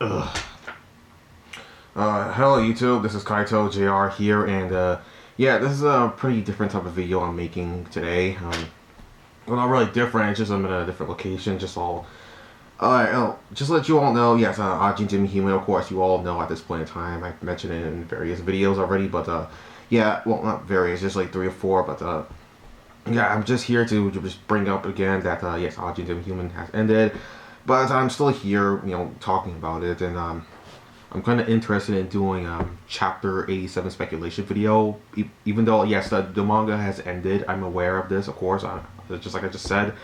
Ugh. Hello YouTube, this is Kaito JR here, and yeah, this is a pretty different type of video I'm making today. Well, not really different, it's just I'm in a different location, just all... Alright, just to let you all know, yes, Ajin, demi, of course, you all know at this point in time. I've mentioned it in various videos already, but yeah, well, not various, just like 3 or 4, but yeah, I'm just here to just bring up again that, yes, Ajin, demi has ended, but I'm still here, talking about it, and, I'm kind of interested in doing chapter 87 speculation video. Even though, yes, the manga has ended, I'm aware of this, of course, just like I just said.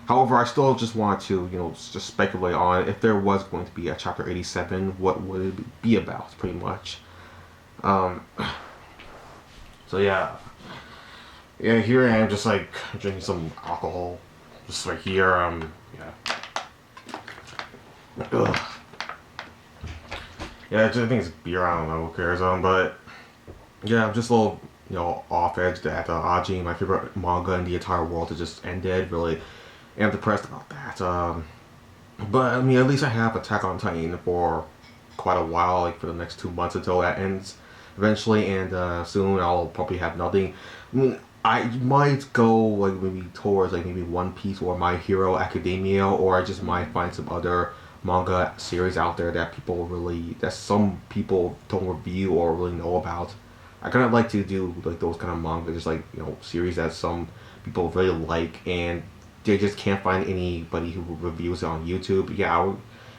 However, I still just want to, just speculate on if there was going to be a chapter 87, what would it be about, pretty much. Um, so yeah, here I am, just like drinking some alcohol, just right here. Yeah. Ugh. Yeah, I think it's beer, I don't know, who cares, but yeah, I'm just a little, off edge that Ajin, my favorite manga in the entire world, has just ended. Really am depressed about that. But I mean, at least I have Attack on Titan for quite a while, like for the next 2 months until that ends eventually, and soon I'll probably have nothing. I mean, I might go like maybe towards like maybe One Piece or My Hero Academia, or I just might find some other manga series out there that some people don't review or really know about. I kind of like to do like those kind of manga, just like series that some people really like, and they just can't find anybody who reviews it on YouTube. Yeah,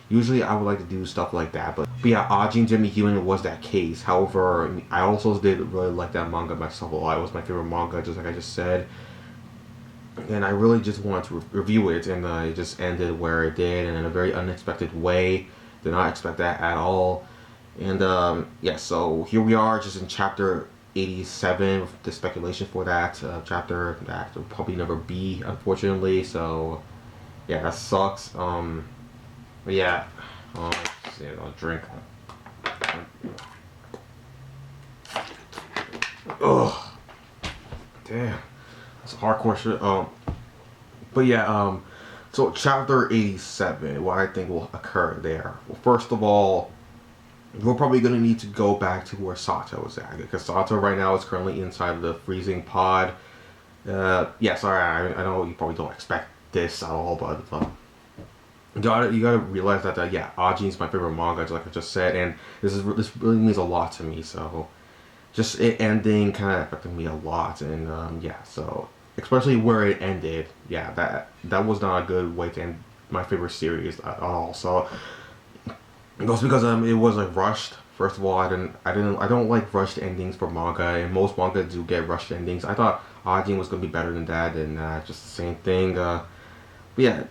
usually I would like to do stuff like that, but yeah, Ajin Demi was that case. However, I also did really like that manga myself a lot. It was my favorite manga, just like I just said. And I really just wanted to review it, and it just ended where it did, and in a very unexpected way. Did not expect that at all. And yeah, so here we are, just in chapter 87, with the speculation for that chapter that will probably never be, unfortunately. So yeah, that sucks. But yeah, let's see, I'll drink. Ugh, damn. It's hardcore shit. But yeah, so chapter 87, what I think will occur there. Well, first of all, we're probably going to need to go back to where Sato is at, because Sato right now is currently inside of the freezing pod. Yeah, sorry, I know you probably don't expect this at all, but you gotta realize that yeah, Ajin's my favorite manga, like I just said, and this really means a lot to me. So just it ending kind of affected me a lot, and yeah, so especially where it ended, yeah, that was not a good way to end my favorite series at all. So it was because it was like rushed. First of all, I don't like rushed endings for manga, and most manga do get rushed endings. I thought Ajin was gonna be better than that, and just the same thing. But yeah,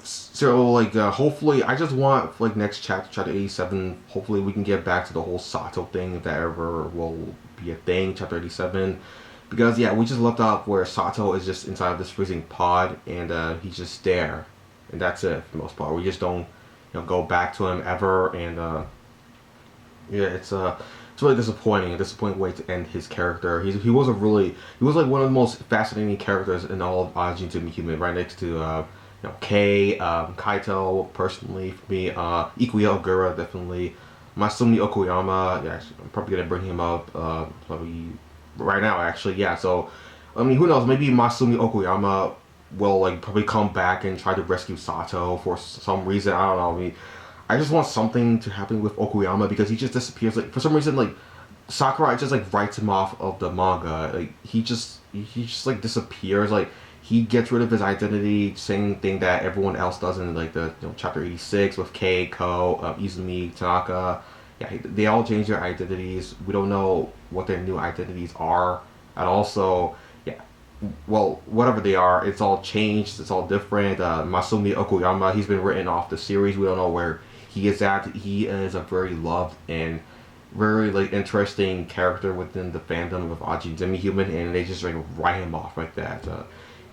so like hopefully, I just want like next chapter 87. Hopefully, we can get back to the whole Sato thing, if that ever will be a thing, chapter 87. Because yeah, we just left off where Sato is just inside of this freezing pod, and he's just there, and that's it for the most part. We just don't go back to him ever, and yeah, it's really disappointing. A disappointing way to end his character. He was like one of the most fascinating characters in all of Ajin to be right next to Kei, Kaito, personally for me, Ikuya Ogura, definitely, Masumi Okuyama. Yeah, I'm probably gonna bring him up probably right now, actually. Yeah, so I mean, who knows? Maybe Masumi Okuyama will like probably come back and try to rescue Sato for some reason. I don't know. I mean, I just want something to happen with Okuyama, because he just disappears. Like for some reason, like Sakurai just like writes him off of the manga. Like he just like disappears. Like he gets rid of his identity, same thing that everyone else does in like the chapter 86 with Kei, Ko, Izumi, Tanaka. Yeah, they all change their identities. We don't know what their new identities are at all. So yeah, well, whatever they are, it's all changed. It's all different. Masumi Okuyama, he's been written off the series. We don't know where he is at. He is a very loved and very like interesting character within the fandom of Ajin Demi-Human, and they just like write him off like that.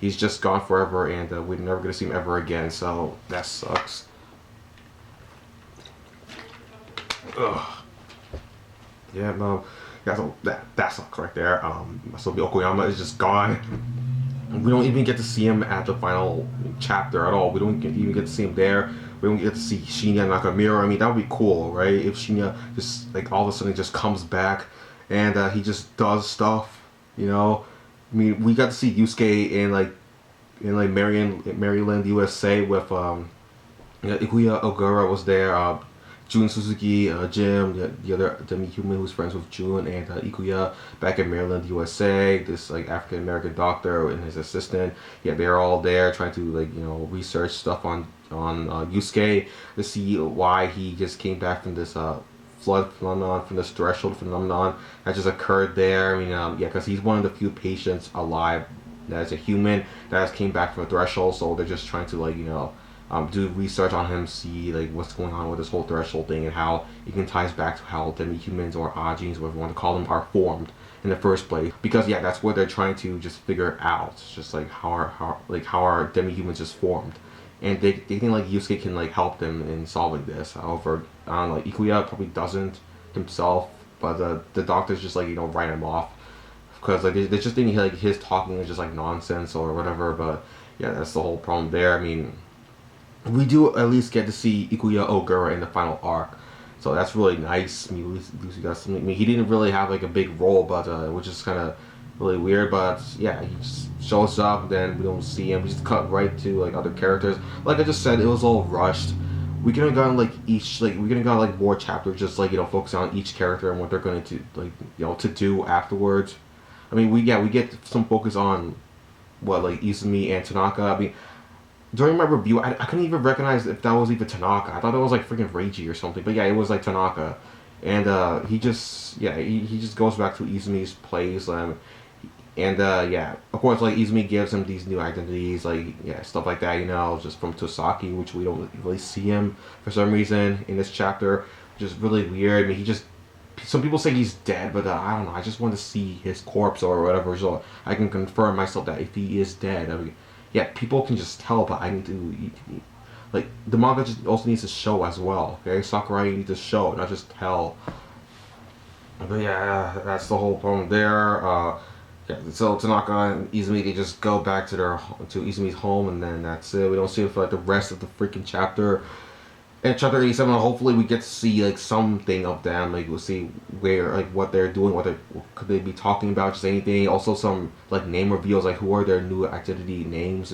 He's just gone forever, and we're never gonna see him ever again. So that sucks. Ugh. Yeah, no, that sucks right there. Masumi Okuyama is just gone. We don't even get to see him at the final chapter at all. We don't even get to see him there. We don't get to see Shinya Nakamura. I mean, that would be cool, right? If Shinya just like all of a sudden just comes back and he just does stuff, you know. I mean, we got to see Yusuke in Maryland, USA with Ikuya Ogura was there. Jun Suzuki, Jim, the other demi-human who's friends with Jun, and Ikuya back in Maryland, USA. This like African American doctor and his assistant. Yeah, they're all there trying to research stuff on Yusuke to see why he just came back from this flood phenomenon, from this threshold phenomenon that just occurred there. I mean, yeah, because he's one of the few patients alive that is a human that has came back from a threshold, so they're just trying to do research on him, see like what's going on with this whole threshold thing and how it can ties back to how demi-humans or Ajins, whatever you want to call them, are formed in the first place. Because yeah, that's what they're trying to just figure out. It's just like how are demi-humans just formed. And they think like Yusuke can like help them in solving this. However, I don't know, like Ikuya probably doesn't himself, but the doctors just like write him off because like they just think like his talking is just like nonsense or whatever. But yeah, that's the whole problem there. I mean, we do at least get to see Ikuya Ogura in the final arc, so that's really nice. I mean, at least we got something. I mean, he didn't really have like a big role, but which is kind of really weird. But yeah, he just shows up, then we don't see him. We just cut right to like other characters. Like I just said, it was all rushed. We could have gotten we could have got like more chapters, just like focusing on each character and what they're going to to do afterwards. I mean, we get some focus on what like Izumi and Tanaka. I mean, during my review, I couldn't even recognize if that was even Tanaka. I thought it was like freaking Reiji or something. But yeah, it was like Tanaka, and he just he just goes back to Izumi's place. And yeah, of course, like Izumi gives him these new identities, like stuff like that, just from Tosaki, which we don't really see him for some reason in this chapter, which is really weird. I mean, some people say he's dead, but I don't know. I just want to see his corpse or whatever, so I can confirm myself that if he is dead. I mean, yeah, people can just tell, but I need to, like, the manga just also needs to show as well. Okay, Sakurai needs to show, not just tell. But yeah, that's the whole problem there. Yeah, so Tanaka and Izumi, they just go back to Izumi's home, and then that's it. We don't see it for like the rest of the freaking chapter. And chapter 87, hopefully we get to see like something of them. Like we'll see what they're doing, what could they be talking about, just anything. Also some like name reveals, like who are their new identity names.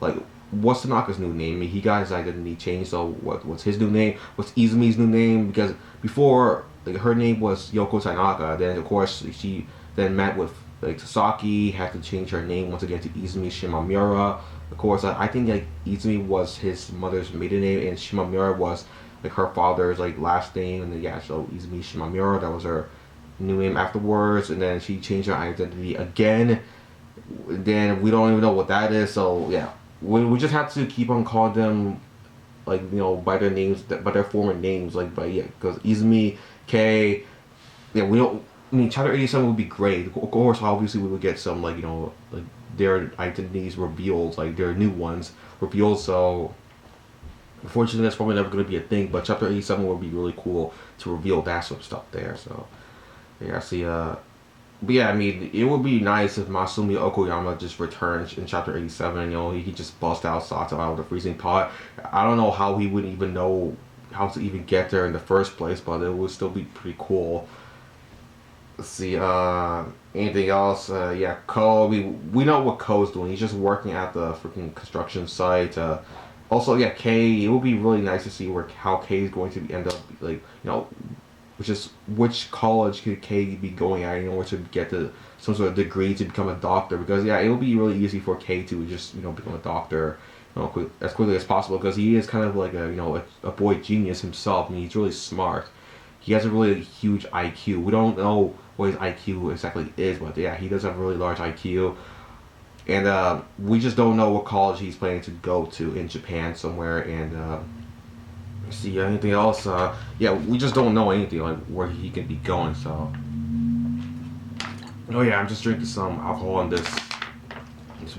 Like what's Tanaka's new name? I mean, he got his identity changed, so what's his new name? What's Izumi's new name? Because before, like, her name was Yoko Tanaka. Then of course she then met with like Sasaki, had to change her name once again to Izumi Shimamura. Of course, I think like Izumi was his mother's maiden name, and Shimamura was like her father's like last name, and then yeah, so Izumi Shimamura, that was her new name afterwards, and then she changed her identity again. Then we don't even know what that is, so yeah, we just have to keep on calling them like by their names, by their former names, like by because Izumi, Kei, yeah, we don't. I mean, chapter 87 would be great. Of course, obviously, we would get some, like their identities revealed, like their new ones revealed. So, unfortunately, that's probably never going to be a thing. But chapter 87 would be really cool to reveal that sort of stuff there. So, yeah, I see. But yeah, I mean, it would be nice if Masumi Okoyama just returns in chapter 87. He could just bust out Sato out of the freezing pot. I don't know how he would even know how to even get there in the first place, but it would still be pretty cool. Let's see, anything else? Yeah, Ko, we know what Ko's doing. He's just working at the freaking construction site. Also, yeah, Kei, it would be really nice to see how Kei is going to end up, like, which college could Kei be going at, in order to get some sort of degree to become a doctor. Because, yeah, it would be really easy for Kei to just, become a doctor, as quickly as possible. Because he is kind of like a boy genius himself. I mean, he's really smart. He has a really huge IQ. We don't know what his IQ exactly is, but yeah, he does have a really large IQ. And we just don't know what college he's planning to go to in Japan somewhere. And see, anything else? Yeah, we just don't know anything, like where he could be going. So, oh yeah, I'm just drinking some alcohol in this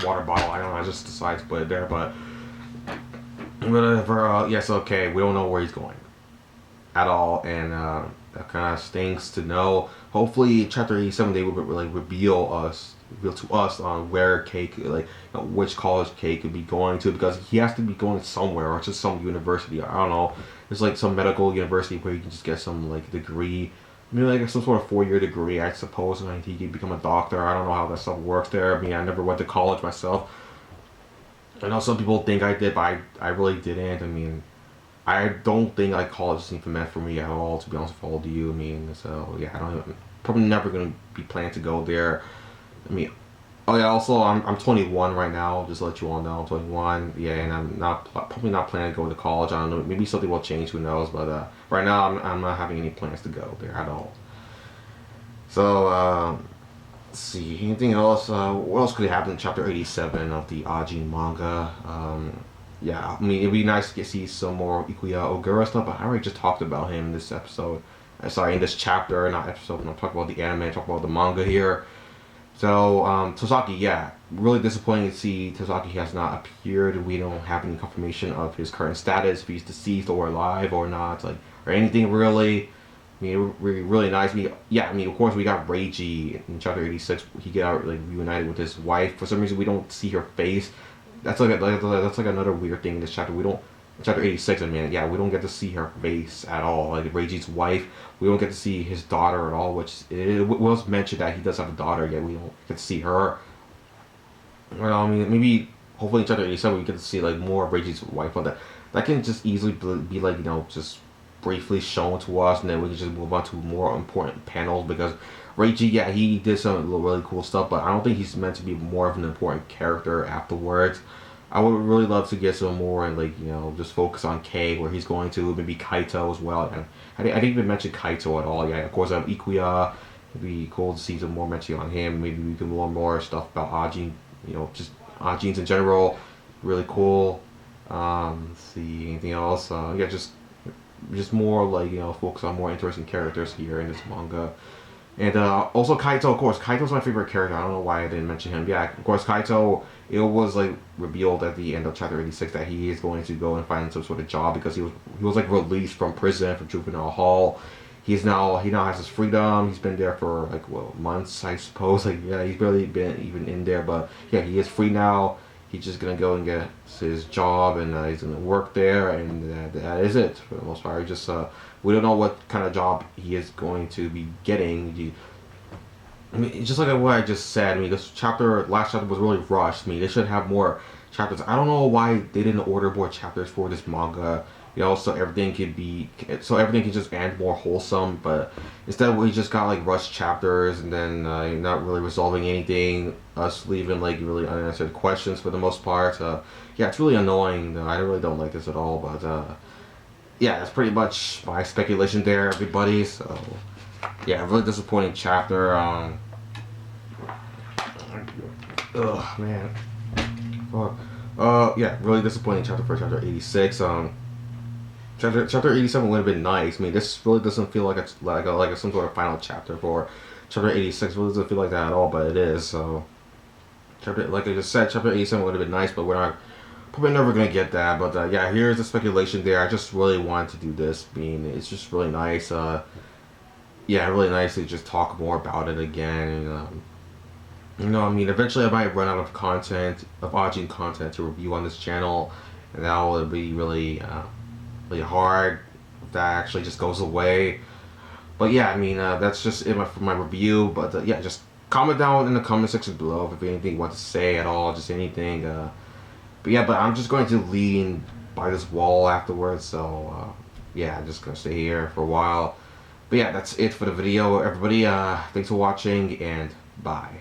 water bottle. I don't know, I just decided to put it there, but whatever. Yes, okay, we don't know where he's going at all, and that kind of stinks to know. Hopefully chapter 87 they will reveal us reveal to us on where K could, like, which college K could be going to, because he has to be going somewhere, or just some university. I don't know. There's like some medical university where you can just get some like degree, maybe like some sort of 4 year degree, I suppose, and he could become a doctor. I don't know how that stuff works there. I mean, I never went to college myself. I know some people think I did, but I really didn't. I mean, I don't think like college seemed meant for me at all, to be honest with all of you. I mean, so yeah, I don't even, probably never gonna be planning to go there. I mean, oh yeah, also I'm 21 right now, just to let you all know. I'm 21, yeah, and I'm not probably not planning to go to college. I don't know, maybe something will change, who knows, but right now I'm not having any plans to go there at all. So, let's see, anything else? What else could happen in chapter 87 of the Ajin manga? Yeah, I mean, it'd be nice to see some more Ikuya Ogura stuff, but I already just talked about him in this episode. Sorry, in this chapter, not episode. I'm talking about the anime, I'm talking about the manga here. So, Tosaki, yeah, really disappointing to see Tosaki has not appeared. We don't have any confirmation of his current status, if he's deceased or alive or not, like, or anything really. I mean, it would be really nice. I mean, yeah, I mean, of course, we got Reiji in chapter 86. He got like reunited with his wife. For some reason, we don't see her face. That's like another weird thing in this chapter. We don't, chapter 86. I mean, yeah, we don't get to see her face at all. Like Reiji's wife, we don't get to see his daughter at all. Which it was mentioned that he does have a daughter, yet we don't get to see her. Well, I mean, maybe hopefully in chapter 87 we get to see like more of Reiji's wife, but that can just easily be like, just briefly shown to us, and then we can just move on to more important panels, because Reiji, yeah, he did some really cool stuff, but I don't think he's meant to be more of an important character afterwards. I would really love to get some more and like, just focus on K, where he's going to, maybe Kaito as well. And I didn't even mention Kaito at all. Yeah, of course I have Ikuya. It'd be cool to see some more mention on him. Maybe we can learn more stuff about Ajin, just Ajins in general. Really cool. Let's see, anything else? Yeah, just more like, focus on more interesting characters here in this manga. And also Kaito, of course. Kaito's my favorite character. I don't know why I didn't mention him. Yeah, of course, Kaito, it was like revealed at the end of chapter 86 that he is going to go and find some sort of job, because he was like released from prison, from juvenile hall. He now has his freedom. He's been there for like, well, months, I suppose. Like, yeah, he's barely been even in there, but yeah, he is free now. He's just gonna go and get his job, and he's gonna work there, and that is it for the most part. We don't know what kind of job he is going to be getting. I mean, just like what I just said. I mean, last chapter was really rushed. I mean, they should have more chapters. I don't know why they didn't order more chapters for this manga. So everything can just end more wholesome. But instead, we just got like rushed chapters, and then not really resolving anything. Us leaving like really unanswered questions for the most part. Yeah, it's really annoying. I really don't like this at all. But yeah, that's pretty much my speculation there, everybody. So yeah, really disappointing chapter. Oh man. Yeah, really disappointing chapter for chapter 86. Chapter 87 would have been nice. I mean, this really doesn't feel like it's like some sort of final chapter for chapter 86. It really doesn't feel like that at all, but it is. So, like I just said, chapter 87 would have been nice, but we're not probably never gonna get that. But yeah, here's the speculation there. I just really wanted to do this. I mean, it's just really nice. Yeah, really nice to just talk more about it again. And, I mean, eventually I might run out of content, of Ajin content to review on this channel, and that will be really hard if that actually just goes away. But yeah, I mean, that's just it for my review. But yeah, just comment down in the comment section below if anything you want to say at all, just anything. But yeah, I'm just going to lean by this wall afterwards, so yeah, I'm just gonna stay here for a while. But yeah, that's it for the video, everybody. Thanks for watching, and bye.